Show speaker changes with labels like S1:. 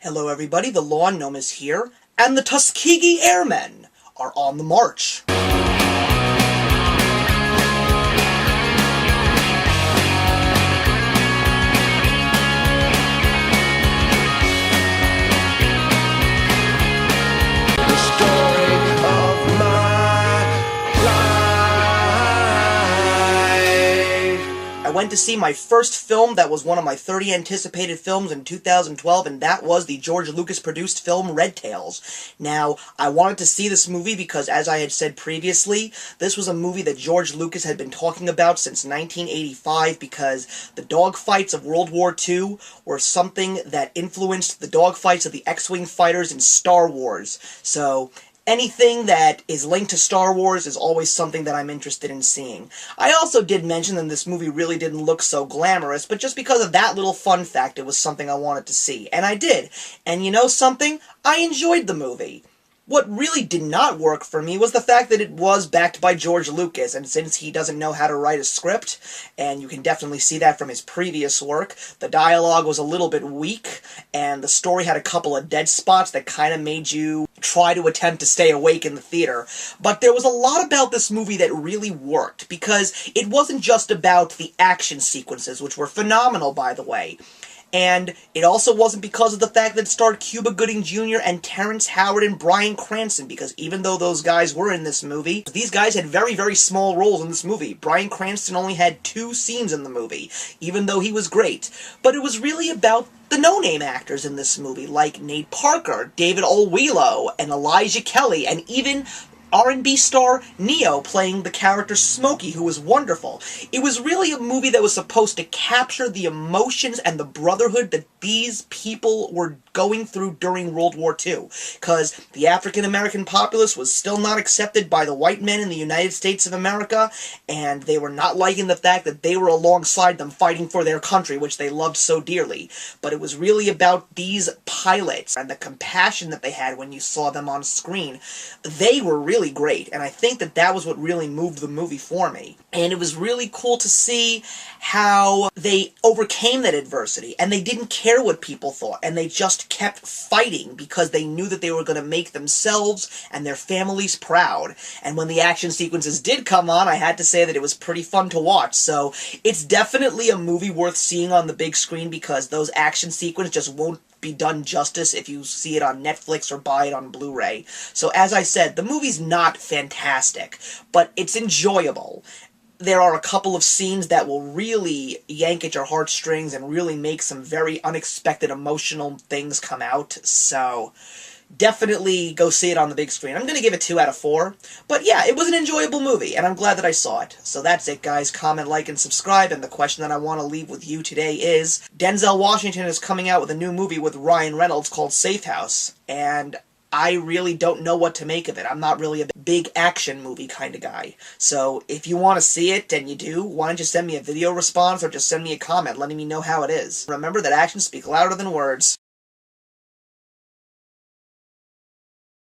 S1: Hello everybody, the Lawn Gnome is here, and the Tuskegee Airmen are on the march. I went to see my first film that was one of my 30 anticipated films in 2012, and that was the George Lucas-produced film Red Tails. Now, I wanted to see this movie because, as I had said previously, this was a movie that George Lucas had been talking about since 1985 because the dogfights of World War II were something that influenced the dogfights of the X-Wing fighters in Star Wars. So anything that is linked to Star Wars is always something that I'm interested in seeing. I also did mention that this movie really didn't look so glamorous, but just because of that little fun fact, it was something I wanted to see. And I did. And you know something? I enjoyed the movie. What really did not work for me was the fact that it was backed by George Lucas, and since he doesn't know how to write a script, and you can definitely see that from his previous work, the dialogue was a little bit weak, and the story had a couple of dead spots that kind of made you try to attempt to stay awake in the theater. But there was a lot about this movie that really worked, because it wasn't just about the action sequences, which were phenomenal, by the way. And it also wasn't because of the fact that it starred Cuba Gooding Jr. and Terrence Howard and Bryan Cranston, because even though those guys were in this movie, these guys had very, very small roles in this movie. Bryan Cranston only had 2 scenes in the movie, even though he was great. But it was really about the no-name actors in this movie, like Nate Parker, David Oyelowo, and Elijah Kelly, and even R&B star Neo playing the character Smokey, who was wonderful. It was really a movie that was supposed to capture the emotions and the brotherhood that these people were going through during World War II, because the African-American populace was still not accepted by the white men in the United States of America, and they were not liking the fact that they were alongside them fighting for their country, which they loved so dearly. But it was really about these pilots and the compassion that they had when you saw them on screen. They were really great, and I think that that was what really moved the movie for me. And it was really cool to see how they overcame that adversity, and they didn't care what people thought, and they just kept fighting because they knew that they were going to make themselves and their families proud. And when the action sequences did come on, I had to say that it was pretty fun to watch. So it's definitely a movie worth seeing on the big screen, because those action sequences just won't be done justice if you see it on Netflix or buy it on Blu-ray. So as I said, the movie's not fantastic, but it's enjoyable. There are a couple of scenes that will really yank at your heartstrings and really make some very unexpected emotional things come out, so definitely go see it on the big screen. I'm going to give it 2 out of 4, but yeah, it was an enjoyable movie, and I'm glad that I saw it. So that's it, guys. Comment, like, and subscribe, and the question that I want to leave with you today is, Denzel Washington is coming out with a new movie with Ryan Reynolds called Safe House, and I really don't know what to make of it. I'm not really a big action movie kind of guy. So if you want to see it, and you do, why don't you send me a video response or just send me a comment letting me know how it is. Remember that actions speak louder than words.